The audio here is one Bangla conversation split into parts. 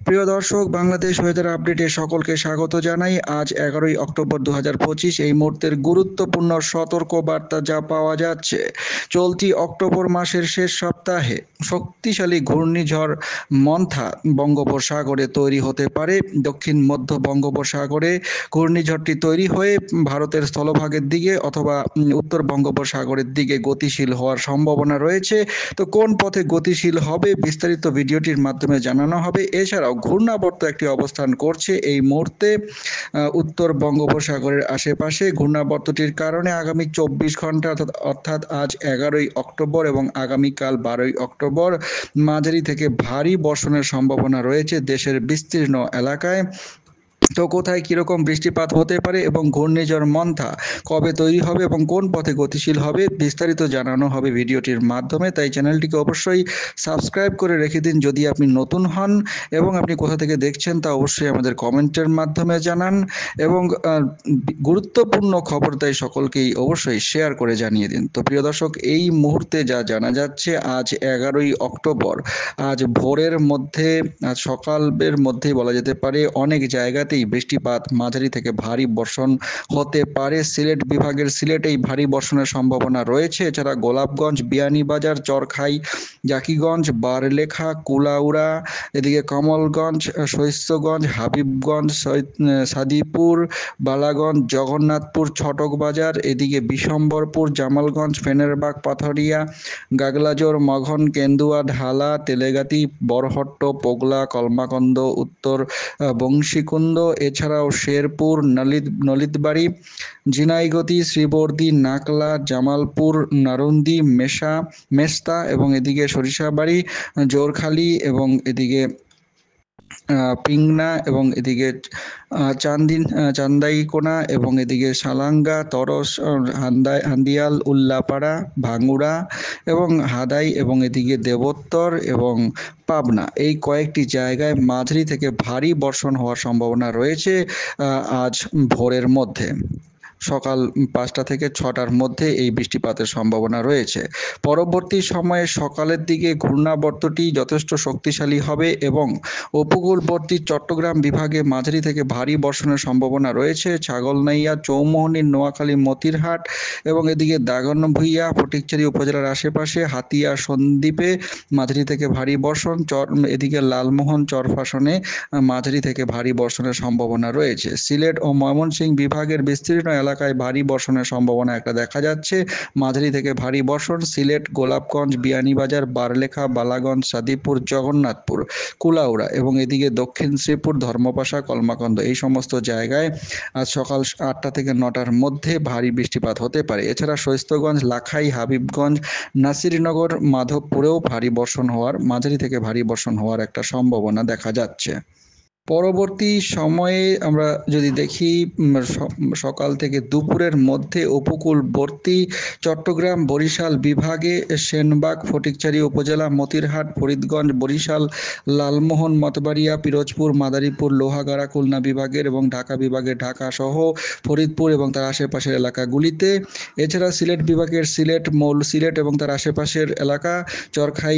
প্রিয় দর্শক, বাংলাদেশ ওয়েদার আপডেটে সকলকে স্বাগত জানাই। আজ 11ই অক্টোবর 2025। এই মুহূর্তের গুরুত্বপূর্ণ সতর্ক বার্তা যা পাওয়া যাচ্ছে, চলতি অক্টোবর মাসের শেষ সপ্তাহে শক্তিশালী ঘূর্ণিঝড় মন্থা বঙ্গোপসাগরে তৈরি হতে পারে। দক্ষিণ মধ্য বঙ্গোপসাগরে ঘূর্ণিঝড়টি তৈরি হয়ে ভারতের স্থলভাগের দিকে অথবা উত্তর বঙ্গোপসাগরের দিকে গতিশীল হওয়ার সম্ভাবনা রয়েছে। তো কোন পথে গতিশীল হবে বিস্তারিত ভিডিওটির মাধ্যমে জানানো হবে। এছাড়াও ঘূর্ণাবর্ত একটি অবস্থান করছে এই মুহূর্তে উত্তর বঙ্গোপসাগরের আশেপাশে। ঘূর্ণাবর্তটির কারণে আগামী 24 ঘন্টা অর্থাৎ আজ 11ই অক্টোবর এবং আগামীকাল 12ই অক্টোবর মাঝারি থেকে ভারী বর্ষণের সম্ভাবনা রয়েছে দেশের বিস্তীর্ণ এলাকায়। তো কোথায় কীরকম বৃষ্টিপাত হতে পারে এবং ঘূর্ণিঝড় মন্থা কবে তৈরি হবে এবং কোন পথে গতিশীল হবে বিস্তারিত জানানো হবে ভিডিওটির মাধ্যমে। তাই চ্যানেলটিকে অবশ্যই সাবস্ক্রাইব করে রেখে দিন যদি আপনি নতুন হন, এবং আপনি কোথা থেকে দেখছেন তা অবশ্যই আমাদের কমেন্টের মাধ্যমে জানান। এবং গুরুত্বপূর্ণ খবর তাই সকলকেই অবশ্যই শেয়ার করে জানিয়ে দিন। তো প্রিয় দর্শক, এই মুহূর্তে যা জানা যাচ্ছে, আজ 11ই অক্টোবর, আজ ভোরের মধ্যে, আজ সকালের মধ্যেই বলা যেতে পারে অনেক জায়গাতেই বৃষ্টিপাত মাঝারি থেকে ভারী বর্ষণ হতে পারে। সিলেট বিভাগের সিলেটেই ভারী বর্ষণের সম্ভাবনা রয়েছে। এছাড়া গোলাপগঞ্জ, বিয়ানীবাজার, চরখাই, জাকিগঞ্জ, বারলেখা, কুলাউড়া, এদিকে কমলগঞ্জ, শৈস্যগঞ্জ, হাবিবগঞ্জ, সাদিপুর, বালাগঞ্জ, জগন্নাথপুর, ছটকবাজার, এদিকে বিশম্বরপুর, জামালগঞ্জ, ফেনেরবাগ, পাথরিয়া, গাগলাজোর, মঘন, কেন্দুয়া, ঢালা, তেলেগাতি, বরহট্ট, পোগলা, কলমাকন্দ, উত্তর বংশীকুন্দ, এছাড়াও শেরপুর, নলিতবাড়ি, ঝিনাইগতি, শ্রীবর্দী, নাকলা, জামালপুর, নারুন্দি, মেস্তা এবং এদিকে সরিষাবাড়ি, জোরখালি এবং এদিকে পিংনা এবং এদিকে চান্দাইকোনা এবং এদিকে সালাঙ্গা, তরস, হান্দিয়াল, উল্লাপাড়া, ভাঙ্গুড়া এবং হাদাই এবং এদিকে দেবোত্তর এবং পাবনা, এই কয়েকটি জায়গায় মাঝারি থেকে ভারী বর্ষণ হওয়ার সম্ভাবনা রয়েছে আজ ভোরের মধ্যে। সকাল 5টা থেকে 6টার মধ্যে এই বৃষ্টিপাতের সম্ভাবনা রয়েছে। পরবর্তী সময়ে সকালের দিকে ঘূর্ণাবর্তটি যথেষ্ট শক্তিশালী হবে এবং উপকূলবর্তী চট্টগ্রাম বিভাগে মাঝারি থেকে ভারী বর্ষণের সম্ভাবনা রয়েছে। ছাগলনাইয়া, চৌমোহনী, নোয়াখালী, মতিরহাট এবং এদিকে দাগনভূঞা, ফটিকছড়ি উপজেলার আশেপাশে, হাতিয়া, সন্দ্বীপে মাঝারি থেকে ভারী বর্ষণ, এদিকে লালমোহন, চরফাশনে মাঝারি থেকে ভারী বর্ষণের সম্ভাবনা রয়েছে। সিলেট ও ময়মনসিংহ বিভাগের বিস্তীর্ণ এলাকায় ভারী বর্ষণের সম্ভাবনা একটা দেখা যাচ্ছে। মাঝারি থেকে ভারী বর্ষণ সিলেট, গোলাপগঞ্জ, বিয়ানীবাজার, বারলেখা, বালাগঞ্জ, সাদিপুর, জগন্নাথপুর, কুলাউড়া এবং এদিকে দক্ষিণ শ্রীপুর, ধর্মপাশা, কলমাকন্দ, এই সমস্ত জায়গায় আজ সকাল 8টা থেকে 9টার মধ্যে ভারী বৃষ্টিপাত হতে পারে। এছাড়া শৈস্ত্যগঞ্জ, লাখাই, হাবিবগঞ্জ, নাসিরনগর, মাধবপুরেও মাঝারি থেকে ভারী বর্ষণ হওয়ার একটা সম্ভাবনা দেখা যাচ্ছে। পরবর্তী সময়ে আমরা যদি দেখি, সকাল থেকে দুপুরের মধ্যে উপকূলবর্তী চট্টগ্রাম, বরিশাল বিভাগে সেনবাগ, ফটিকছড়ি উপজেলা, মতিরহাট, ফরিদগঞ্জ, বরিশাল, লালমোহন, মতবাড়িয়া, পিরোজপুর, মাদারীপুর, লোহাগাড়া, খুলনা বিভাগের এবং ঢাকা বিভাগের ঢাকা সহ ফরিদপুর এবং তার আশেপাশের এলাকাগুলিতে। এছাড়া সিলেট বিভাগের সিলেট এবং তার আশেপাশের এলাকা, চরখাই,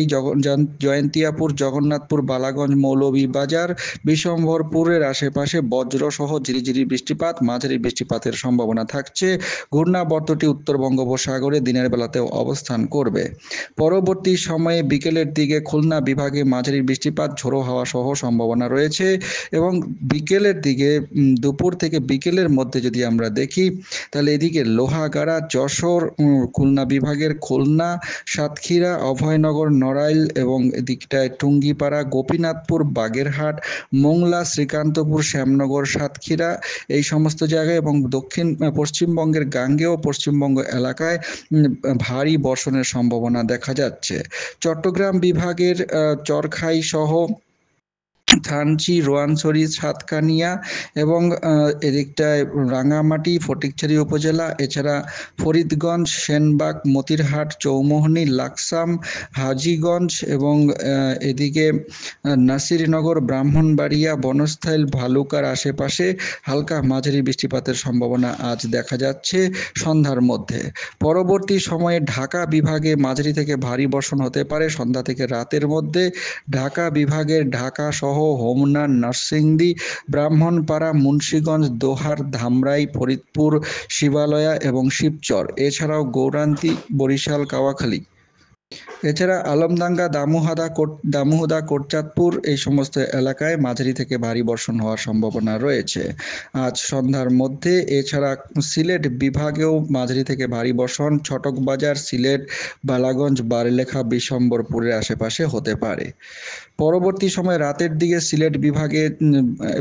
জয়ন্তিয়াপুর, জগন্নাথপুর, বালাগঞ্জ, মৌলভীবাজার, বিশম্বরপুরের আশেপাশে বজ্রসহ ঝিরিঝিরি বৃষ্টিপাত, মাঝারি বৃষ্টিপাতের সম্ভাবনা থাকছে। ঘূর্ণাবর্তটি উত্তর বঙ্গোপসাগরে দিনের বেলাতেও অবস্থান করবে। পরবর্তী সময়ে বিকেলের দিকে খুলনা বিভাগে মাঝারি বৃষ্টিপাত, ঝোড়ো হাওয়া সহ সম্ভাবনা রয়েছে। এবং বিকেলের দিকে, দুপুর থেকে বিকেলের মধ্যে যদি আমরা দেখি, তাহলে এদিকে লোহাগাড়া, যশোর, খুলনা বিভাগের খুলনা, সাতক্ষীরা, অভয়নগর, নড়াইল এবং এদিকটায় টুঙ্গিপাড়া, গোপীনাথপুর, বাগেরহাট, মোংলা, শ্রীকান্তপুর, শ্যামনগর, সাতক্ষীরা, এই সমস্ত জায়গায় এবং পশ্চিমবঙ্গের গাঙ্গেয় পশ্চিমবঙ্গ এলাকায় ভারী বর্ষণের সম্ভাবনা দেখা যাচ্ছে। চট্টগ্রাম বিভাগের চরখাই সহ থানচি, রোয়াংছড়ি, সাতকানিয়া এবং এদিকটায় রাঙামাটি, ফটিকছড়ি উপজেলা, এছাড়া ফরিদগঞ্জ, সেনবাগ, মতিরহাট, চৌমোহনী, লাকসাম, হাজীগঞ্জ এবং এদিকে নাসিরনগর, ব্রাহ্মণবাড়িয়া, বনস্থাইল, ভালুকার আশেপাশে হালকা মাঝারি বৃষ্টিপাতের সম্ভাবনা আজ দেখা যাচ্ছে সন্ধ্যার মধ্যে। পরবর্তী সময়ে ঢাকা বিভাগে মাঝারি থেকে ভারী বর্ষণ হতে পারে সন্ধ্যা থেকে রাতের মধ্যে। ঢাকা বিভাগের ঢাকা সহ হোমনা, নরসিংদী, ব্রাহ্মণপাড়া, মুন্সীগঞ্জ, দোহার, ধামরাই, ফরিদপুর, শিবালয়া এবং শিবচর, এছাড়াও গৌরান্তী, বরিশাল, কাওয়াখালী, এছাড়া আলমডাঙ্গা, দামুহুদা, কোটচাঁদপুর এই সমস্ত এলাকায় মাঝারি থেকে ভারী বর্ষণ হওয়ার সম্ভাবনা রয়েছে আজ সন্ধ্যার মধ্যে। এছাড়া সিলেট বিভাগেও মাঝারি থেকে ভারী বর্ষণ ছটকবাজার, সিলেট, বালাগঞ্জ, বারলেখা, বিশম্বরপুরের আশেপাশে হতে পারে। পরবর্তী সময়ে রাতের দিকে সিলেট বিভাগে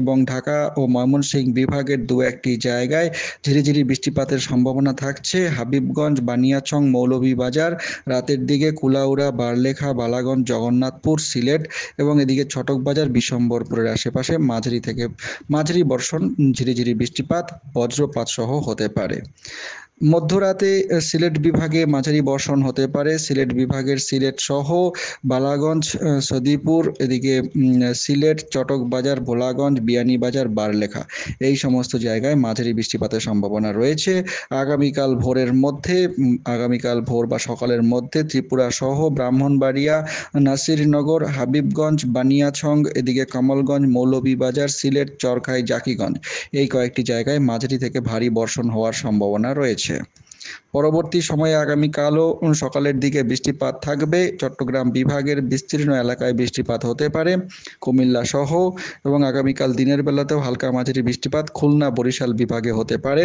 এবং ঢাকা ও ময়মনসিংহ বিভাগের দু একটি জায়গায় ঝিরিঝিরি বৃষ্টিপাতের সম্ভাবনা থাকছে। হাবিবগঞ্জ, বানিয়াচং, মৌলভীবাজার, রাতের দিকে কুলাউড়া, বারলেখা, বালাগঞ্জ, জগন্নাথপুর, সিলেট এবং এদিকে ছটকবাজার, বিশম্বরপুরের আশেপাশে মাঝারি থেকে মাঝারি বর্ষণ, ঝিরিঝিরি বৃষ্টিপাত, বজ্রপাত সহ হতে পারে। মধ্যরাতে সিলেট বিভাগে মাঝারি বর্ষণ হতে পারে। সিলেট বিভাগের সিলেট সহ বালাগঞ্জ, সদিপুর, এদিকে সিলেট, চটকবাজার, ভোলাগঞ্জ, বিয়ানীবাজার, বারলেখা এই সমস্ত জায়গায় মাঝারি বৃষ্টিপাতের সম্ভাবনা রয়েছে। আগামীকাল ভোর বা সকালের মধ্যে ত্রিপুরা সহ ব্রাহ্মণবাড়িয়া, নাসিরনগর, হাবিবগঞ্জ, বানিয়াছং, এদিকে কমলগঞ্জ, মৌলভীবাজার, সিলেট, চরখাই, জাকিগঞ্জ এই কয়েকটি জায়গায় মাঝারি থেকে ভারী বর্ষণ হওয়ার সম্ভাবনা রয়েছে। পরবর্তী সময়ে আগামীকালও সকালের দিকে বৃষ্টিপাত থাকবে। চট্টগ্রাম বিভাগের বিস্তীর্ণ এলাকায় বৃষ্টিপাত হতে পারে, কুমিল্লা সহ, এবং আগামীকাল দিনের বেলাতেও হালকা মাঝারি বৃষ্টিপাত খুলনা, বরিশাল বিভাগে হতে পারে।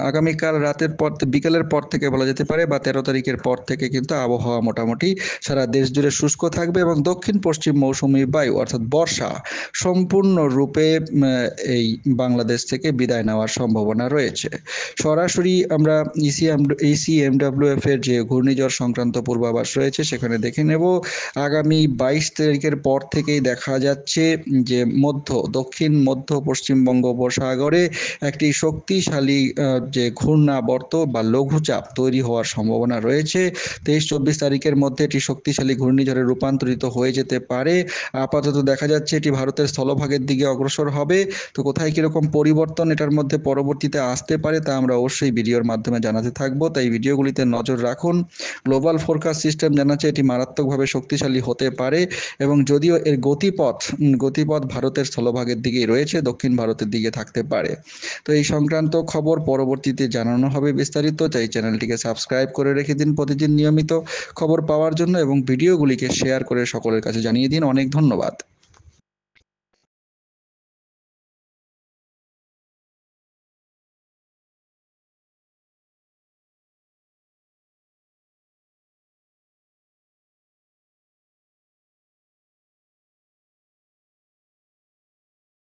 আগামীকাল রাতের পর, বিকেলের পর থেকে বলা যেতে পারে, বা 13 তারিখের পর থেকে কিন্তু আবহাওয়া মোটামুটি সারা দেশ জুড়ে শুষ্ক থাকবে এবং দক্ষিণ পশ্চিম মৌসুমী বায়ু অর্থাৎ বর্ষা সম্পূর্ণরূপে এই বাংলাদেশ থেকে বিদায় নেওয়ার সম্ভাবনা রয়েছে। সরাসরি আমরা ইসিএমডব্লিউএফ এর যে ঘূর্ণিঝড় সংক্রান্ত পূর্বাভাস রয়েছে সেখানে দেখে নেব। আগামী 22 তারিখের পর থেকেই দেখা যাচ্ছে যে দক্ষিণ মধ্য পশ্চিম বঙ্গোপসাগরে একটি শক্তিশালী যে ঘূর্ণাবর্ত বা লঘুচাপ তৈরি হওয়ার সম্ভাবনা রয়েছে। 23-24 তারিখের মধ্যে এটি শক্তিশালী ঘূর্ণিঝড়ে রূপান্তরিত হয়ে যেতে পারে। আপাতত দেখা যাচ্ছে এটি ভারতের স্থলভাগের দিকে অগ্রসর হবে। তো কোথায় কীরকম পরিবর্তন এটার মধ্যে পরবর্তীতে আসতে পারে তা আমরা অবশ্যই ভিডিওর মাধ্যমে জানাতে থাকবো, তাই ভিডিওগুলিতে নজর রাখুন। গ্লোবাল ফোরকাস্ট সিস্টেম জানাচ্ছে এটি মারাত্মকভাবে শক্তিশালী হতে পারে এবং যদিও এর গতিপথ ভারতের স্থলভাগের দিকেই রয়েছে, দক্ষিণ ভারতের দিকে থাকতে পারে। তো এই সংক্রান্ত খবর পরবর্তীতে জানানো হবে বিস্তারিত, তাই চ্যানেলটিকে সাবস্ক্রাইব করে রেখে দিন প্রতিদিন নিয়মিত খবর পাওয়ার জন্য এবং ভিডিওগুলিকে শেয়ার করে সকলের কাছে জানিয়ে দিন। অনেক ধন্যবাদ।